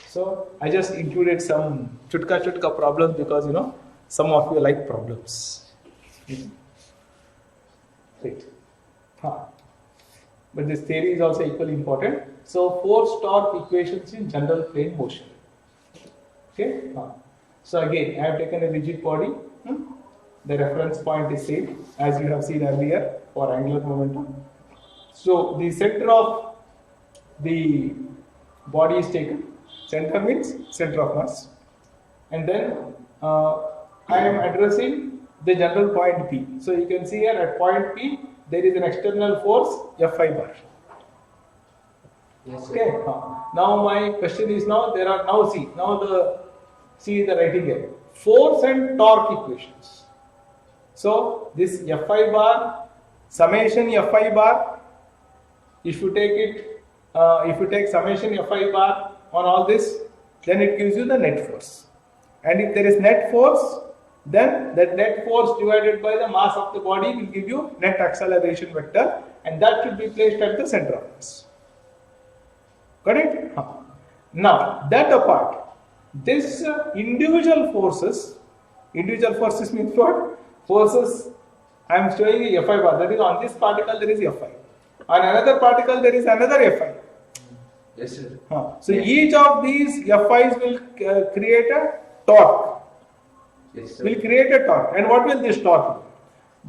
So I just included some chutka problems because some of you like problems. Right. But this theory is also equally important. So force torque equations in general plane motion. Okay. So again, I have taken a rigid body. The reference point is same as you have seen earlier for angular momentum. So the center of the body is taken. Center means center of mass. And then I am addressing the general point P. So you can see here at point P there is an external force Fi bar. Yes, okay. Now my question is there are see the writing here. Force and torque equations. So this Fi bar, summation Fi bar, if you take summation Fi bar on all this, then it gives you the net force. And if there is net force, then that net force divided by the mass of the body will give you net acceleration vector, and that should be placed at the center of mass. Got it? Now, that apart, this individual forces means what? Forces, I am showing a Fi bar, that is on this particle there is Fi. On another particle there is another Fi. Yes, sir. So each of these Fi's will create a torque. Yes, sir. Will create a torque. And what will this torque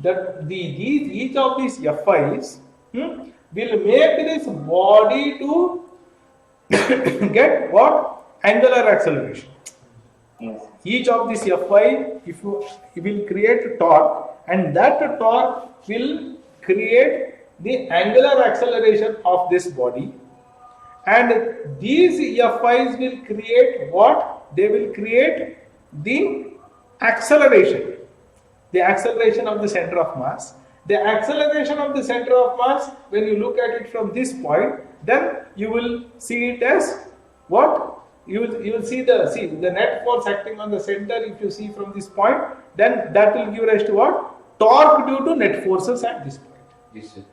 do? Each of these Fi's will make this body to get what? Angular acceleration. Yes. Each of these Fi will create a torque, and that torque will create the angular acceleration of this body. And these Fi's will create what? They will create the acceleration. The acceleration of the center of mass. The acceleration of the center of mass, when you look at it from this point, then you will see it as what? You will see the net force acting on the center. If you see from this point, then that will give rise to what? Torque due to net forces at this point. Yes, sir.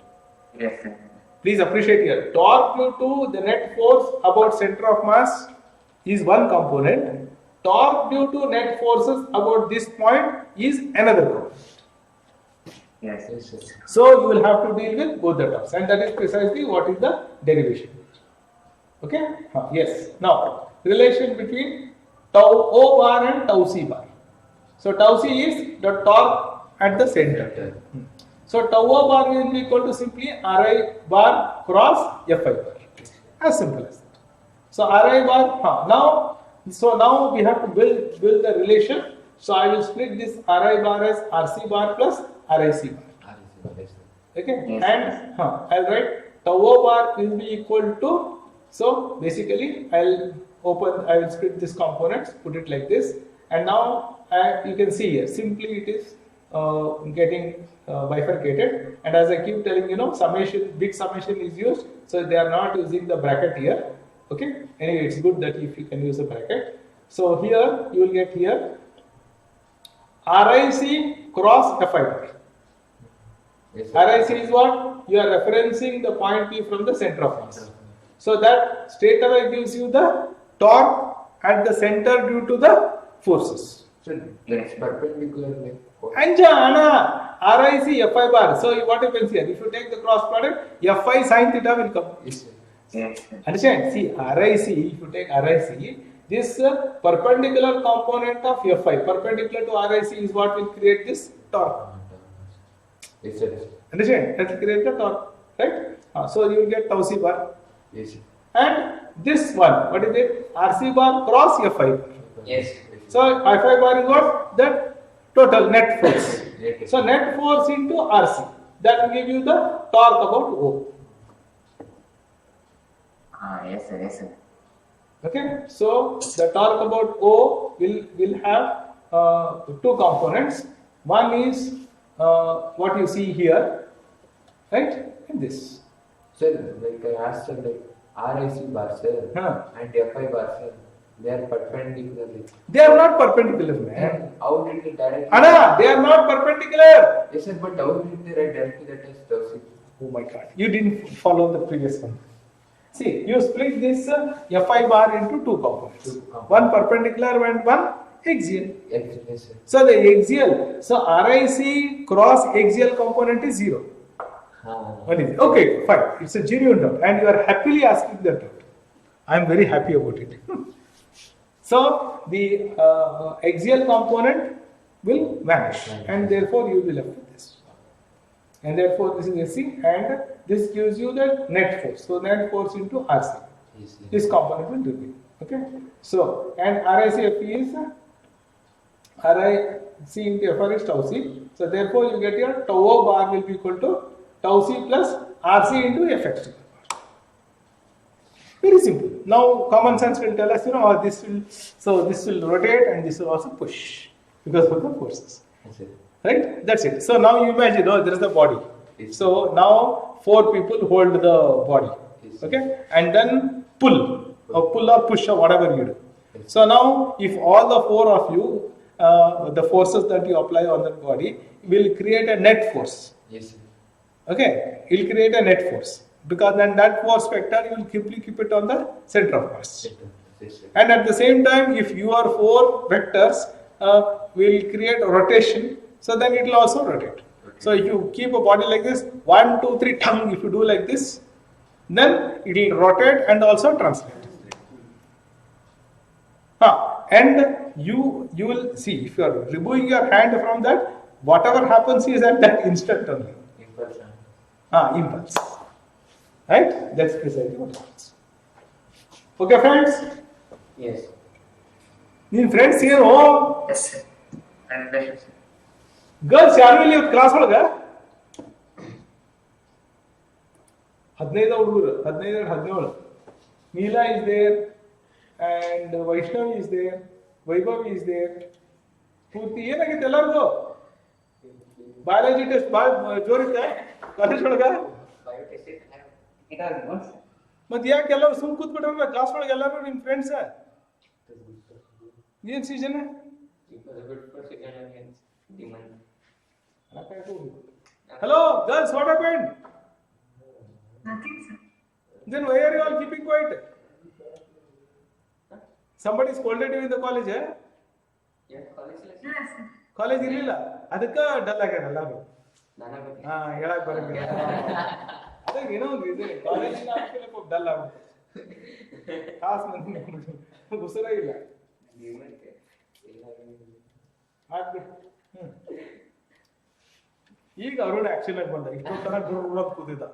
Yes, sir. Please appreciate here. Torque due to the net force about center of mass is one component. Torque due to net forces about this point is another component. Yes, yes, yes. So you will have to deal with both the terms, and that is precisely what is the derivation. Okay? Yes. Now, relation between tau O bar and tau C bar. So tau C is the torque at the center. So tau O bar will be equal to simply Ri bar cross Fi bar. As simple as that. So Ri bar, now we have to build the relation. So I will split this Ri bar as Rc bar plus Ric bar. Okay? Yes. And I'll write tau O bar will be equal to, so basically I will split this components, put it like this, and now you can see here, simply it is getting bifurcated, and as I keep telling summation, big summation is used, so they are not using the bracket here. Okay, anyway, it's good that if you can use a bracket. So here you will get here RIC cross Fi bar. Yes, sir. RIC is what? You are referencing the point P from the center of mass. So that straight away gives you the torque at the center due to the forces. So that's perpendicular like what? Anja, RIC Fi bar. So what happens here? If you take the cross product, Fi sin theta will come. Yes, sir. Yes, sir. Understand? See, RIC, if you take RIC, this perpendicular component of Fi, perpendicular to RIC is what will create this torque. Yes, sir. Understand? That will create the torque, right? So you will get tau C bar. Yes, sir. And this one, what is it? RC bar cross Fi bar. Yes. So Fi bar is what? The total net force. Yes. So net force into RC. That will give you the torque about O. Yes, sir. Yes, sir. Okay. So the torque about O will have two components. One is what you see here, right? And this. Sir, like I asked, sir, like RIC bar, sir, and Fi bar, sir, they are perpendicular. They are not perpendicular, man. And how did they directly? Anna, they are not perpendicular. Yes, sir, but how did they write directly that as tau C? Oh my God, you didn't follow the previous one. See, you split this Fi bar into two components. One perpendicular and one axial. Yes, sir. So the axial, so RIC cross axial component is 0. Okay, fine. It's a genuine doubt, and you are happily asking that doubt. I am very happy about it. So the axial component will vanish, and therefore you will be left with this. And therefore this is SC, and this gives you the net force. So net force into RC. Yes, sir. This component will remain. Okay. So and RICFE is RIC into FR is tau C. So therefore you get your tau O bar will be equal to tau C plus RC into Fx. Very simple. Now common sense will tell us, this will rotate and this will also push because of the forces. Yes, sir. Right? That's it. So now you imagine, there is the body. Yes. So now 4 people hold the body. Yes. Okay? And then pull or push or whatever you do. Yes. So now if all the 4 of you, the forces that you apply on the body will create a net force. Yes, sir. Okay? It will create a net force. Because then that force vector you will simply keep it on the center of mass. Yes, sir. And at the same time, if your 4 vectors will create a rotation, so then it will also rotate. So if you keep a body like this, 1, 2, 3, tongue, if you do like this, then it will rotate and also translate. And you will see, if you are removing your hand from that, whatever happens is at that instant only. Impulse. Impulse. Right? That's precisely what happens. Okay, friends? Yes. In friends here, Yes, sir. And pleasure, sir. girls, ಯಾರು ಇಲ್ಲಿ class ಒಳಗ 15 ಹುಡುಗರು 15 17 Neela is there and Vaishnavi is there, Vaibhavi is there. ಪೂರ್ತಿ ಏನಾಗಿತ್ತು ಎಲ್ಲರಿಗೂ biology test ಭಾಳ ಜೋರಿತ್ತೆ college ಒಳಗ ಮತ್ತೆ ಯಾಕೆ ಎಲ್ಲರೂ ಸುಮ್ ಕೂತ್ಬಿಟ್ರಲ್ಲ ಕ್ಲಾಸ್ ಒಳಗೆ ಎಲ್ಲರೂ ನಿಮ್ಮ ಫ್ರೆಂಡ್ಸ್ ಏನ್ season Hello, girls, what happened? Nothing, sir. Then why are you all keeping quiet? Somebody scolded you in the college, eh? Yes, sir. College ಇರಲಿಲ್ಲ ಅದಕ್ಕೆ ಡಲ್ ಆಗ್ಯಾರ ಎಲ್ಲರೂ ಹೇಳಕ್ ಬರಂಗಿಲ್ಲ ಅದಾಗ ಏನೋ ಒಂದು ಇದೆ ಕಾಲೇಜಿನ ಆದ್ಮೇಲೆ ಡಲ್ ಆಗ್ಬಿಟ್ಟು ಕಾಸು ಮಂದಿ ಉಸಿರ ಇಲ್ಲ ಆಗ್ಬಿಟ್ಟು ಈಗ ಅರುಣ್ ಆಕ್ಷನ್ ಆಗಿ ಬಂದ ಇಷ್ಟೊಂದು ತರ ಗುರು ಕೂತಿದ್ದ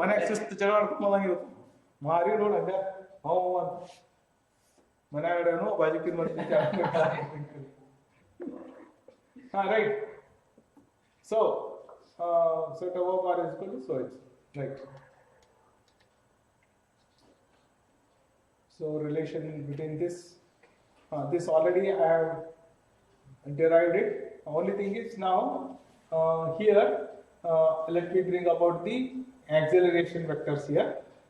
ಮನೆಯಾಗ ಶಿಸ್ತು ಜಗಳ ಆಡ್ಕೊಂಬಂಗಿರುತ್ತೆ ಮಾರಿ ನೋಡ್ ಹಂಗ ಅಂತ ಮನ್ಯಾಗಡೇನು ಬಾಜಿಕಿನ ಮಂದಿ right. So tau bar is equal to, so it's right. So relation between this already I have derived it. Only thing is now here let me bring about the acceleration vectors here,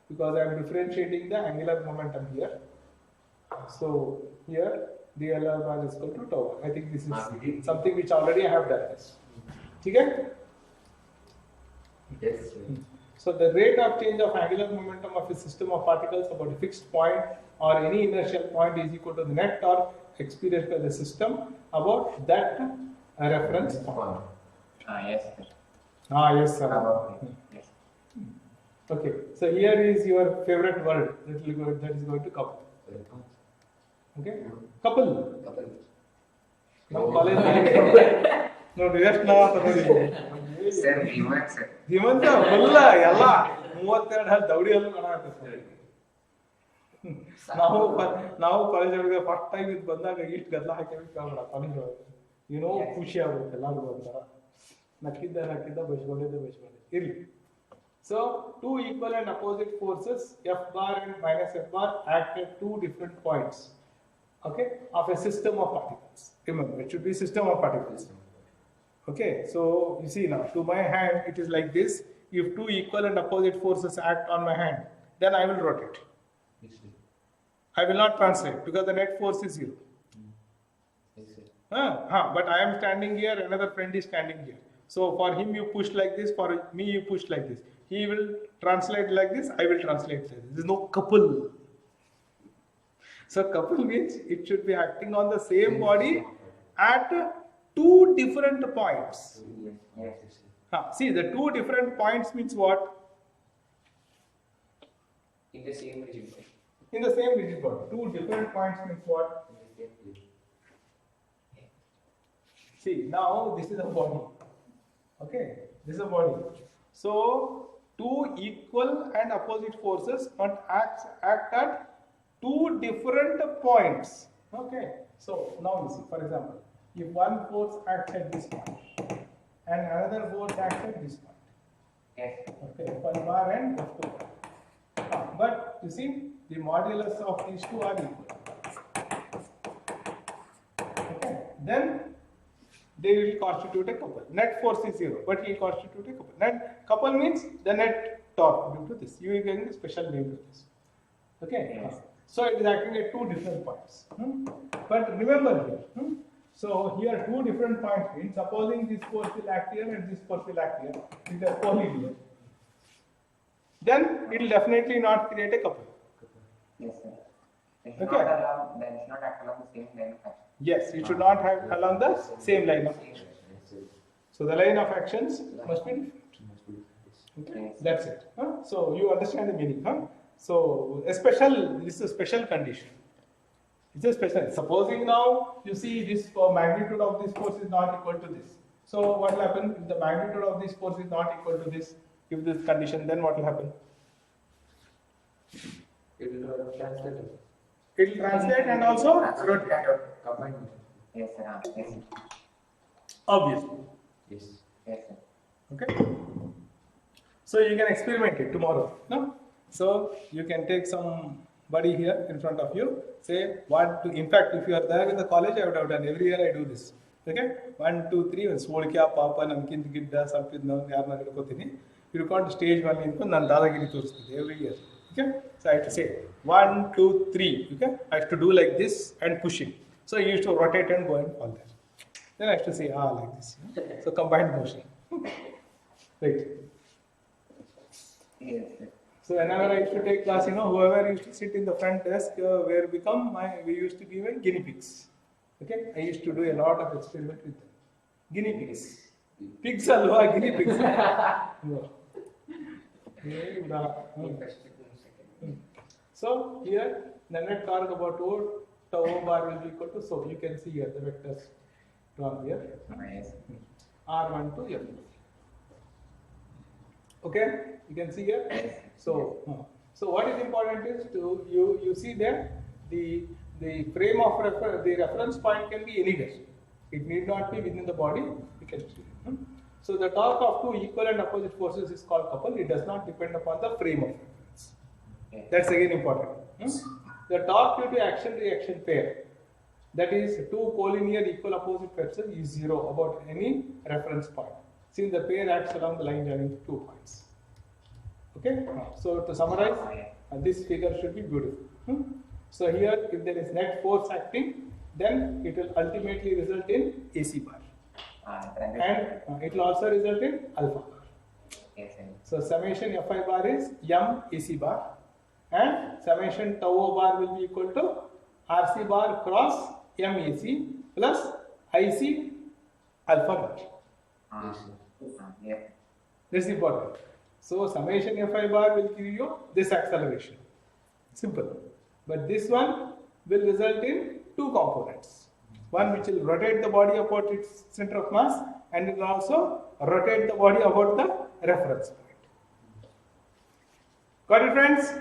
because I am differentiating the angular momentum here. So here dLr bar is equal to tau. I think this is something which already I have done this. Okay? Yes, sir. So the rate of change of angular momentum of a system of particles about a fixed point or any inertial point is equal to the net torque experienced by the system about that reference point. Yes, sir. Yes, sir. Yes. Okay. So here is your favorite word that is going to couple. Okay? Couple. Now college no rest now Sir, Viman, sir. ಧೀಮಂತ ಫುಲ್ಲ ಎಲ್ಲ 32 ಹಲ್ ದೌಡಿ ಹಲ್ಲು ಕಾಣಕತ್ತೆ ನಾವು college ಒಳಗೆ first time ಇದು ಬಂದಾಗ ಇಷ್ಟು ಗದ್ದಲ ಹಾಕಿ ಕಾಣಬೇಡ college ಒಳಗೆ ಏನೋ ಖುಷಿ ಆಗುತ್ತೆ ಎಲ್ಲರಿಗೂ ಒಂಥರ ನಕ್ಕಿದ್ದ ಬೈಸ್ಕೊಂಡಿದ್ದೆ ಇರ್ಲಿ. So two equal and opposite forces F bar and minus F bar act at 2 different points, okay, of a system of particles. Remember, it should be system of particles. Okay, so you see now, to my hand it is like this. If 2 equal and opposite forces act on my hand, then I will rotate. Yes, sir. I will not translate because the net force is 0. Yes, sir. But I am standing here, another friend is standing here. So for him you push like this, for me you push like this. he will translate like this, I will translate like this. There is no couple. So couple means it should be acting on the same body at two different points. Yes. See, the two different points means what? In the same rigid body. In the same rigid body. Two different points means what? In the same plane. See, now this is a body. Okay, this is a body. So, two equal and opposite forces must act at two different points. Okay, so now you see, for example, if one force acts at this point and another force acts at this point. Yes. Okay, F1 bar and F2 bar. But you see, the modulus of these two are equal. Okay, then they will constitute a couple. Net force is 0, but it will constitute a couple. Net couple means the net torque due to this. You will get a special name to this. Okay, Yes. so it is acting at two different points. But remember here, so here two different points means supposing this force will act here and this force will act here, it is collinear. Then it will definitely not create a couple. Yes, sir. They should Okay. not allow, they should not act along the same line of action. Yes, it should not have along the same line of action. So the line of actions must be different. Okay, Yes. that's it. So you understand the meaning, So this is a special condition. It's a special. Supposing now you see this magnitude of this force is not equal to this. So what will happen if the magnitude of this force is not equal to this? If this condition, then what will happen? It will translate. It will translate and also rotate. Combined. Yes, sir. Yes. Obviously. Yes. Yes, sir. Okay. So you can experiment it tomorrow. No? So you can take somebody here in front of you. Say 1, 2. In fact, if you are there in the college, I would have done every year. I do this. Okay. 1, 2, 3. Svolkya, Papa, Namkin, Gidda, Sampidna, Yarna, Kotini. You can't stage one in Nan Dadagiri every year. Okay. So I have to say 1, 2, 3. Okay. I have to do like this and push it. So you used to rotate and go and fall there. Then I have to say like this. So combined motion. Right. Yes, sir. So whenever I used to take class, whoever used to sit in the front desk, we used to be given guinea pigs. Okay, I used to do a lot of experiment with them. Guinea pigs. Pigs alwa, guinea pigs. No. So here the net torque about tau bar will be equal to, so you can see here the vectors drawn here. Yes. R1 to F2. Okay, you can see here. So what is important is to you see that the frame of the reference point can be anywhere. It need not be within the body. You can see. So the torque of two equal and opposite forces is called couple. It does not depend upon the frame of reference. That's again important. The torque due to action-reaction pair, that is two collinear equal opposite forces, is 0 about any reference point, since the pair acts along the line joining 2 points. Okay, so to summarize, this figure should be beautiful. So here, if there is net force acting, then it will ultimately result in AC bar, and it will also result in alpha bar. Yes, sir. So summation Fi bar is M AC bar, and summation tau O bar will be equal to RC bar cross M AC plus IC alpha bar. Yes. This is important. So summation Fi bar will give you this acceleration. Simple. But this one will result in two components. One which will rotate the body about its center of mass, and it will also rotate the body about the reference point. Got it, friends?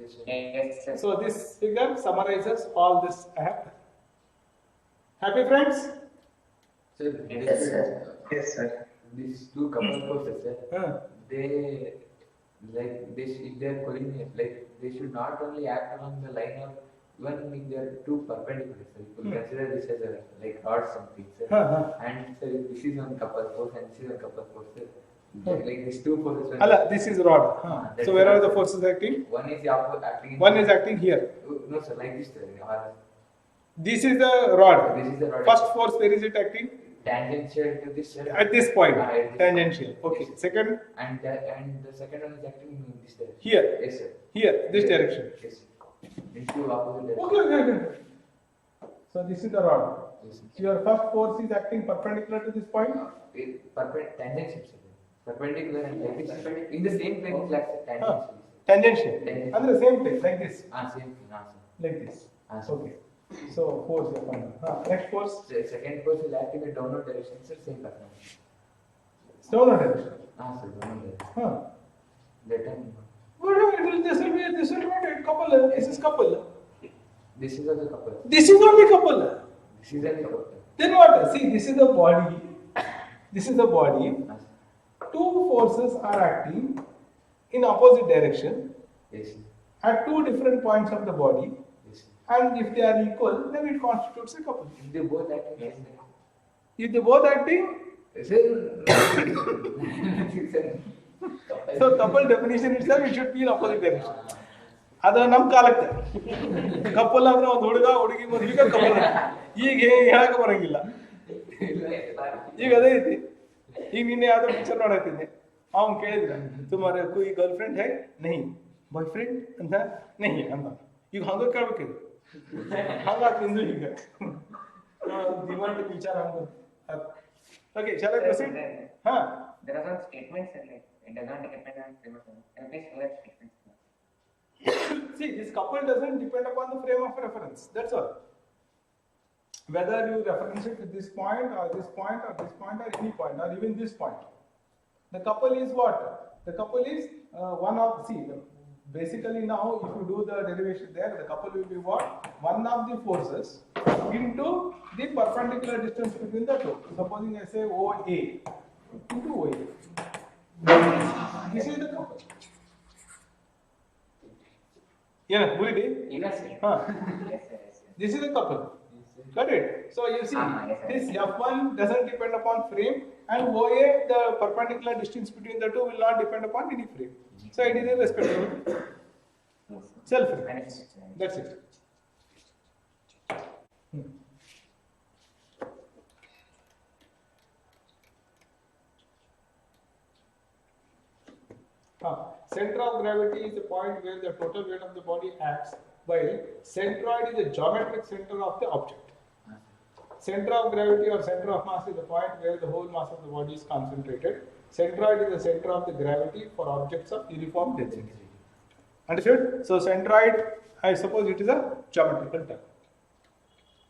Yes, sir. Yes, sir. So this figure summarizes all this I have done. Happy, friends? Sir, Yes, sir. Yes, sir. these two couple forces, sir, they if they are collinear, they should not only act along the line of, even if they are two perpendicular, sir. You could consider this as a rod something, sir. And sir, if this is on couple force and this is on couple force, sir. Like these two forces. This is rod. So where are the forces acting? One is acting. One is acting here. No, sir, like this, sir. This is the rod. This is the rod. First force, where is it acting? tangential to this cell. At this point, At this tangential. point. Okay. Yes. Second, And the second one is acting in this direction. here. Yes, sir. Here, this direction. Yes, sir. Into opposite direction. Okay. So this is the rod. Yes, sir. So your first force is acting perpendicular to this point. Tangential, sir. Perpendicular and like this. In the same plane, it's like tangential. Tangential. Tangential. And the same place, like this. Same thing, sir. Like this. Sir. Okay. So force next force. The second force will act in the downward direction, sir. Same pattern. Downward direction. Sir, downward direction. Huh. That time. This will be couple. This is couple. This is also couple. This is only couple. This is only couple. Then what? See, this is the body. This is the body. Sir. Two forces are acting in opposite direction Yes, sir. at two different points of the body, Yes, sir. and if they are equal, then it constitutes a couple. If they both act in the same direction. If they both acting, so couple definition itself, it should be in opposite direction. ಅದು ನಮ್ಮ ಕಾಲಕ್ಕೆ ಕಪ್ಪಲ್ ಅಂದ್ರೆ ಒಂದು ಹುಡುಗ ಹುಡುಗಿ ಈಗ ಕಪ್ಪಲ್ ಈಗ ಹೇಳಕ್ಕೆ ಬರಂಗಿಲ್ಲ. ಈಗ ಅದೇ ಐತಿ. ಈಗ ನಿನ್ನೆ ಯಾವ್ದೋ ಪಿಕ್ಚರ್ ನೋಡತ್ತಿದ್ದೆ, ಅವ್ನು ಕೇಳಿದ್ರ ತುಮಾರೆ कोई गर्लफ्रेंड है नहीं, बॉयफ्रेंड ಅಂತ नहीं ಅಂತ. ಈಗ ಹಂಗ ಕೇಳ್ಬೇಕಿದೆ, ಹಂಗಾಗ್ತಿಂದು ಈಗ ದಿಮಾಗ್ ವಿಚಾರ ಹಂಗ. Okay, shall I proceed? There are some statements like it does not depend on frame of reference. Can you please show that statements? See, this couple doesn't depend upon the frame of reference. That's all. Whether you reference it to this point or this point or this point or any point or even this point. The couple is what? The couple is one of, see, basically now if you do the derivation there, the couple will be what? One of the forces into the perpendicular distance between the two. Supposing I say OA into OA. This is the couple. Yeah, good day. Yes, sir. Yes, sir. This is a couple. Got it? So you see, Yes, sir. this F1 doesn't depend upon frame, and OA, the perpendicular distance between the two, will not depend upon any frame. So it is irrespective of self-frame. That's it. Center of gravity is the point where the total weight of the body acts, while centroid is the geometric center of the object. Center of gravity or center of mass is the point where the whole mass of the body is concentrated. Centroid is the center of the gravity for objects of uniform density. Understood? So centroid, I suppose it is a geometrical term.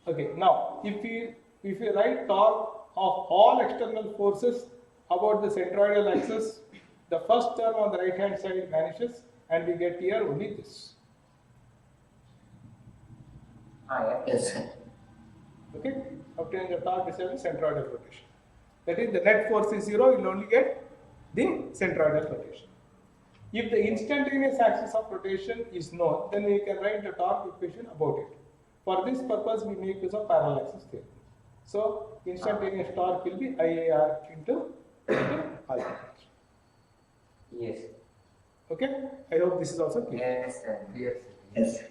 Okay, now if we write torque of all external forces about the centroidal axis, the first term on the right hand side vanishes and we get here only this. Yes, sir. Okay, obtaining the torque is having centroidal rotation. That is, the net force is 0, you will only get the centroidal rotation. If the instantaneous axis of rotation is known, then we can write the torque equation about it. For this purpose, we make use of parallel axis theory. So, instantaneous torque will be IAR into alpha. Yes. Okay, I hope this is also clear. Yes, sir. Yes. Yes.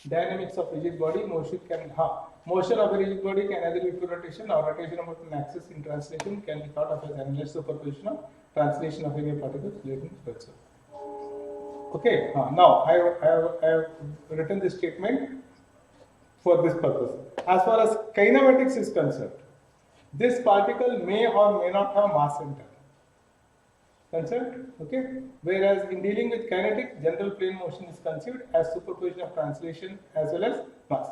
Dynamics of rigid body, motion of a rigid body can either be pure rotation or rotation about an axis in translation can be thought of as endless superposition of translation of any particles relating to itself. Okay, now I have written this statement for this purpose. As far as kinematics is concerned, this particle may or may not have mass center. Concerned? Okay. Whereas in dealing with kinetics, general plane motion is conceived as superposition of translation as well as mass,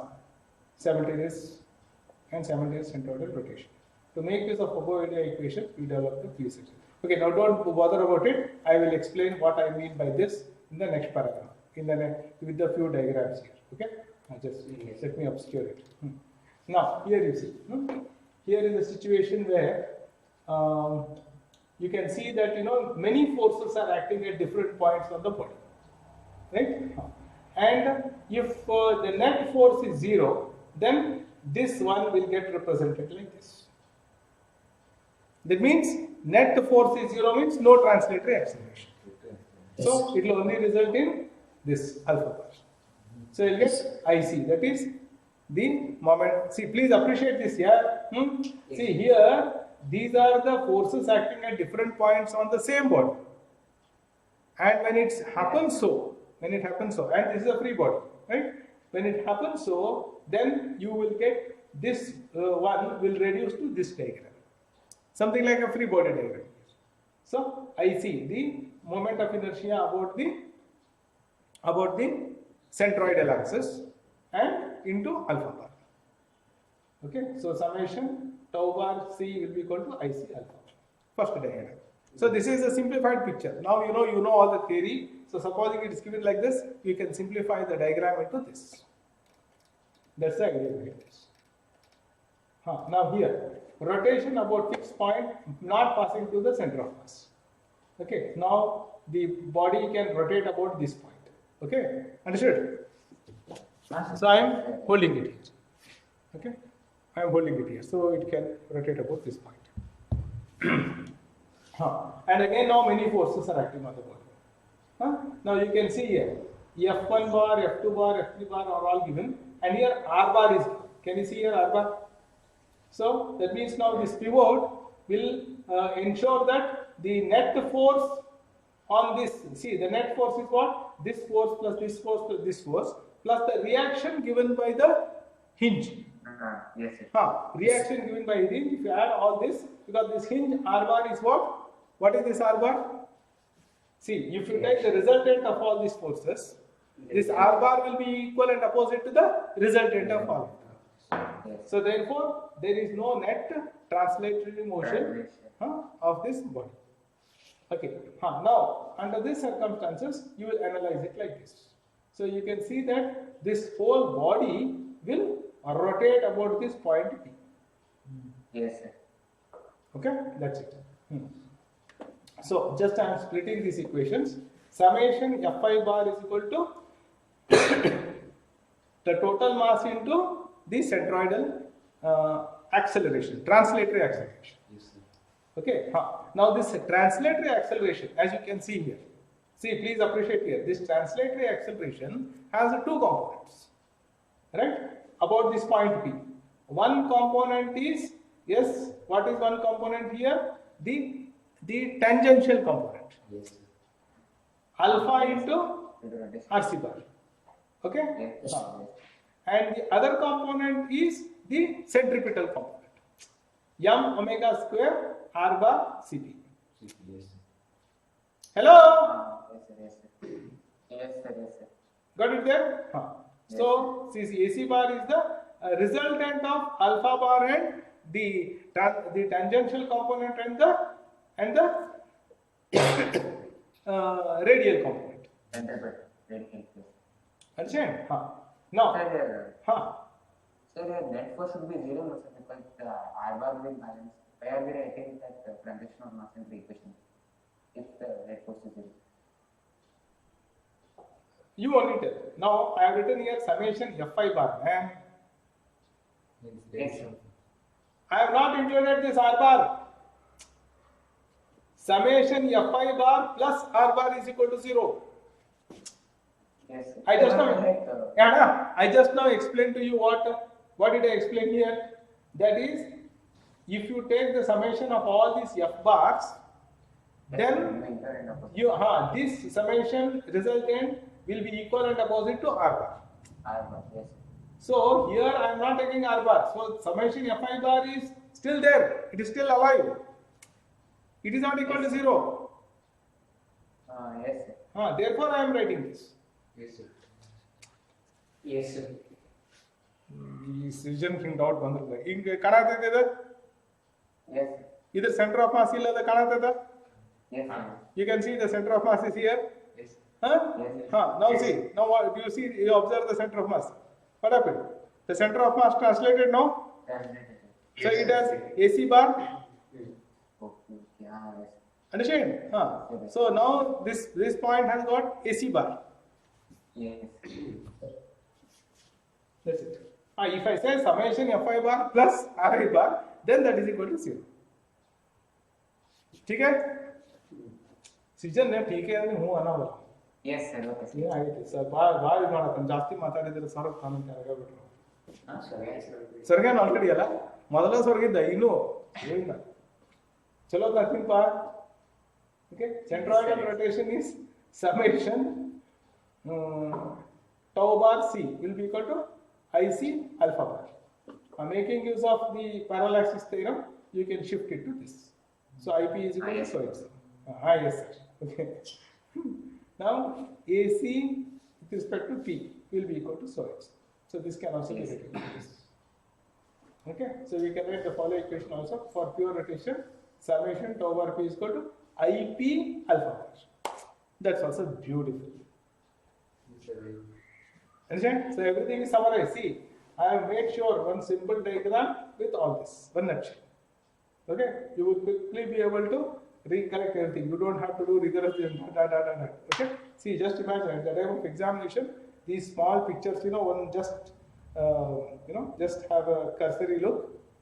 simultaneous centroidal rotation. To make use of above equation, we develop the QCET. Okay. Now don't bother about it. I will explain what I mean by this in the next paragraph. With the few diagrams here. Okay. Just let me obscure it. Now here you see. Here is a situation where you can see that many forces are acting at different points on the body, right? And if the net force is 0, then this one will get represented like this. That means net force is 0 means no translatory acceleration. So it will only result in this alpha part. So you'll get IC. That is the moment. See, please appreciate this here. See here, these are the forces acting at different points on the same body. And when it happens so, and this is a free body, right? When it happens so, then you will get this one will reduce to this diagram. Something like a free body diagram. So I see the moment of inertia about the centroidal axis and into alpha bar. Okay, so summation tau bar C will be equal to IC alpha. First diagram. So this is a simplified picture. Now you know all the theory. So supposing it is given like this, you can simplify the diagram into this. That's the idea behind this. Now here, rotation about fixed point, not passing to the center of mass. Okay, now the body can rotate about this point. Okay, understood? So I am holding it here. Okay, I am holding it here, so it can rotate about this point. And again, now many forces are acting on the body. Now you can see here, F1 bar, F2 bar, F3 bar are all given, and here R bar is. Can you see here R bar? So that means now this pivot will ensure that the net force on this, see the net force is what? This force plus this force plus this force plus the reaction given by the hinge. Yes, sir. Reaction given by the hinge, if you add all this, because this hinge R bar is what? What is this R bar? See, if you take the resultant of all these forces, this R bar will be equal and opposite to the resultant of all. So therefore, there is no net translatory motion of this body. Okay. Now, under these circumstances, you will analyze it like this. So you can see that this whole body will rotate about this point P. Yes, sir. Okay, that's it. So just I am splitting these equations. Summation Fi bar is equal to the total mass into the centroidal acceleration, translatory acceleration. Yes, sir. Okay. Now this translatory acceleration, as you can see here. See, please appreciate here. This translatory acceleration has two components, right? About this point P. One component is, yes, what is one component here? The tangential component. Yes, sir. Alpha into RC bar. Okay? Yes. And the other component is the centripetal component. M omega square R bar Cp. Yes, sir. Hello? Yes, sir. Yes, sir. Got it there? So, see, AC bar is the resultant of alpha bar and the tangential component and the radial component. Understand? Now, So the net force should be 0 because the R bar will balance. Why are we writing that transition of mass into the equation if the net force is 0? you only tell. Now, I have written here summation Fi bar. Means there is Yes. some. I have not included this R bar. Summation Fi bar plus R bar is equal to 0. Yes, sir. I just now, Like, I just now explained to you what did I explain here? That is, if you take the summation of all these F bars, then you this summation resultant will be equal and opposite to R bar. R bar, yes. So here I am not taking R bar. So summation Fi bar is still there. It is still alive. It is not equal to 0. Yes, sir. Therefore I am writing this. Yes, sir. Yes, sir. ಈ ಸೃಜನ್ ಹಿಂಗ್ doubt ಬಂದಿಲ್ಲ ಹಿಂಗ ಕಾಣತೈತೆ Yes, sir. ಇದು centre of mass ಇಲ್ಲದ ಕಾಣತೈತೆ Yes, sir. you can see the center of mass is here. Yes, sir. Yes, sir. Now see, now what do you see? You observe the center of mass. What happened? The center of mass translated now. So it has AC bar. Okay, yes. Understand? So now this point has got AC bar. Yes. That's it. If I say summation Fi bar plus Ri bar, then that is equal to 0. ठीक है? Season ने ठीक है हूँ आना बोला Yes, sir. Okay, sir. ಏನಾಗೈತೆ sir ಭಾಳ ಇದು ಮಾಡತ್ತಾನೆ ಜಾಸ್ತಿ ಮಾತಾಡಿದ್ರೆ ಸರ್ ತಾನಂತ ಬಿಟ್ರು ಸರ್ಗೇನು ಆಲ್ರೆಡಿ ಅಲ್ಲ ಮೊದಲ ಸ್ವರ್ಗಿದ್ದ ಇನ್ನೂ ಏನಿಲ್ಲ ಚಲೋ ನಥಿಂಗ್ ಪಾ okay centroidal rotation is summation tau bar c will be equal to IC alpha bar. Making use of the parallaxis theorem, you can shift it to this. So IP is equal to so it's yes sir. Okay. Now AC with respect to P will be equal to so it's. So this can also be written like this. Okay. So we can write the following equation also for pure rotation. Summation tau bar P is equal to IP alpha bar. That's also beautiful. Understand? So everything is summarized. See, I have made sure one simple diagram with all this, one nutshell. Okay? You will quickly be able to recollect everything. You don't have to do rigorous. Okay? See, just imagine at the time of examination, these small pictures, one just, just have a cursory look,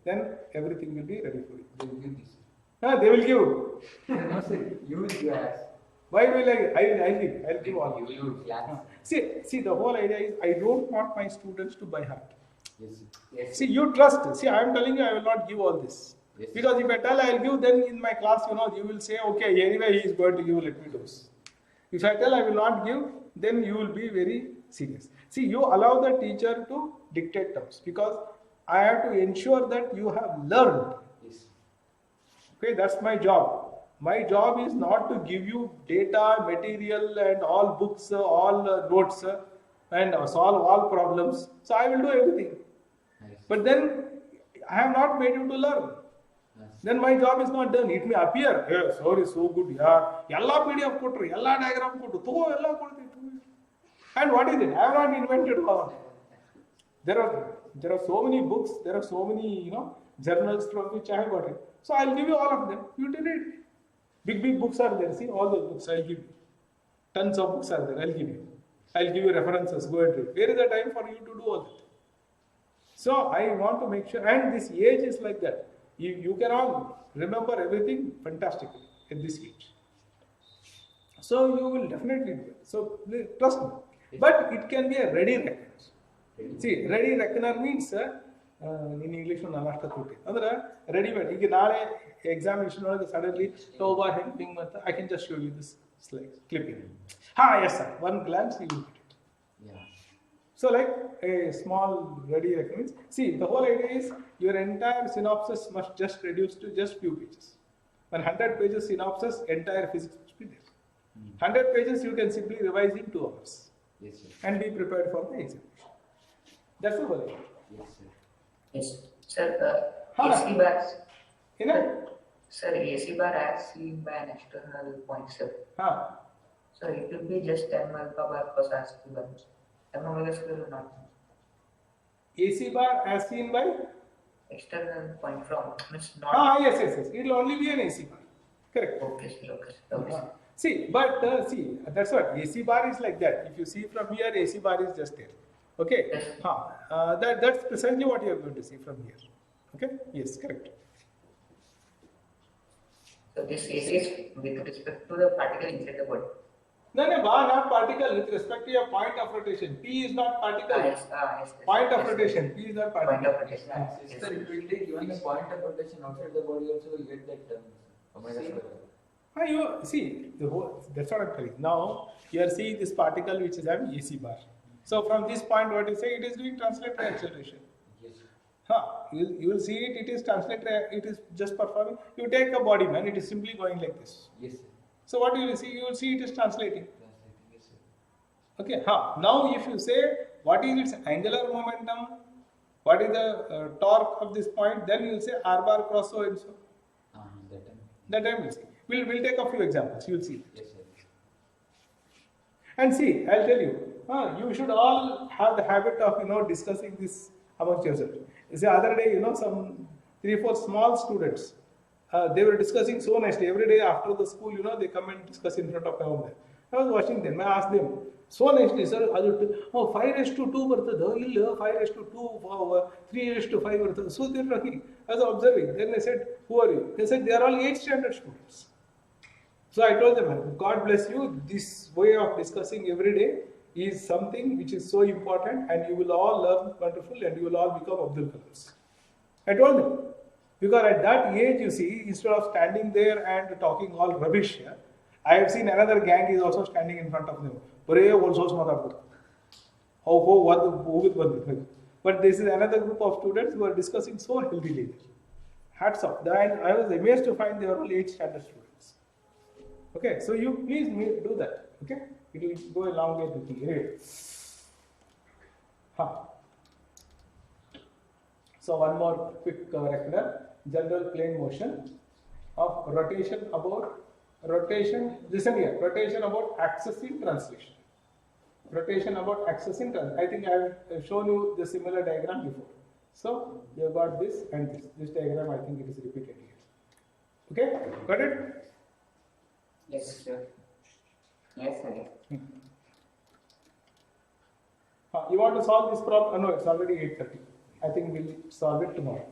then everything will be ready for you. They will give this. They will give. No, sir. Use yours. Why will I'll give all. You glance. See, the whole idea is I don't want my students to by heart. Yes. Yes. See, you trust. See, I am telling you, I will not give all this. Yes. Because if I tell I will give, then in my class, you will say, okay, anyway, he is going to give, let me do. If I tell I will not give, then you will be very serious. See, you allow the teacher to dictate terms because I have to ensure that you have learned. Yes. Okay, that's my job. My job is not to give you data, material and all books, all notes and solve all problems. So I will do everything. Nice. But then I have not made you to learn. Nice. Then my job is not done. It may appear, hey, sorry, so good, yeah. Yalla PDF kotru, yalla diagram kotru, to yalla kodti. And what is it? I have not invented all. There are so many books, there are so many, journals from which I have got it. So I'll give you all of them. You did it. Big books are there. See, all those books I'll give you. Tons of books are there. I'll give you. I'll give you references. Go and read. Where is the time for you to do all that? So I want to make sure. And this age is like that. You can all remember everything fantastically at this age. So you will definitely do it. So trust me. But it can be a ready reckoner. See, ready reckoner means in English ready made. ಈಗ ನಾಳೆ examination suddenly Toba helping I can just show you this slide clipping. Yes sir, one glance you will get it. Yeah. So like a small ready reckoner. See, the whole idea is your entire synopsis must just reduce to just few pages. 100 pages synopsis, entire physics must be there. 100 pages you can simply revise in 2 hours. Yes, sir. And be prepared for the examination. That's the whole idea. Yes, sir. Yes, sir. AC bars. Sir, AC bar as seen by an external point, sir. So it will be just M alpha bar plus AC bar. M omega square will not. AC bar as seen by External point from means not. Yes. It will only be an AC bar. Correct. Okay, sir. See, but that's what AC bar is like that. If you see from here, AC bar is just there. Okay. Yes. That's precisely what you are going to see from here. Okay. Yes, correct. So this AC is with respect to the particle inside the body. No, not particle. With respect to your point of rotation, P is not particle. Yes. Point of rotation, P is not particle. Point of rotation. Yes, sir. It will take even the point of rotation outside the body also will get that term. Omega square. You see, that's what I'm telling. Now you are seeing this particle which is having AC bar. So from this point, what you say, it is doing translatory acceleration. Yes. You will see it. It is translatory. It is just performing. You take a body, man. It is simply going like this. Yes, sir. So what you will see? You will see it is translating. Yes, sir. Okay. Now if you say what is its angular momentum, what is the torque of this point, then you will say R bar cross so and so. That time we'll see. We'll take a few examples. You will see. Yes, sir. And see, I'll tell you. You should all have the habit of discussing this amongst yourselves. The other day, some 3-4 small students, they were discussing so nicely. Every day after the school, they come and discuss in front of my home there. I was watching them. I asked them so nicely, sir, 5:2 ಬರ್ತದೆ ಇಲ್ಲ 5:2 3:5 ಬರ್ತದೆ. So they're talking. I was observing. Then I said, who are you? They said they are all 8th standard students. So I told them, God bless you, this way of discussing every day is something which is so important, and you will all learn wonderful and you will all become Abdul Kalams. I told them. Because at that age, you see, instead of standing there and talking all rubbish, I have seen another gang is also standing in front of them. But this is another group of students who are discussing so healthily. Hats off. I was amazed to find they were all 8th standard students. Okay, so you please do that. Okay, it will go a long way with me. Anyway. So one more quick rectangle. General plane motion of rotation about listen here, rotation about axis in translation. Rotation about axis in translation. I think I have shown you the similar diagram before. So you have got this and this. This diagram, I think it is repeated here. Okay, got it? Yes, sir. Yes, sir. You want to solve this problem? No, it's already 8:30. I think we'll solve it tomorrow.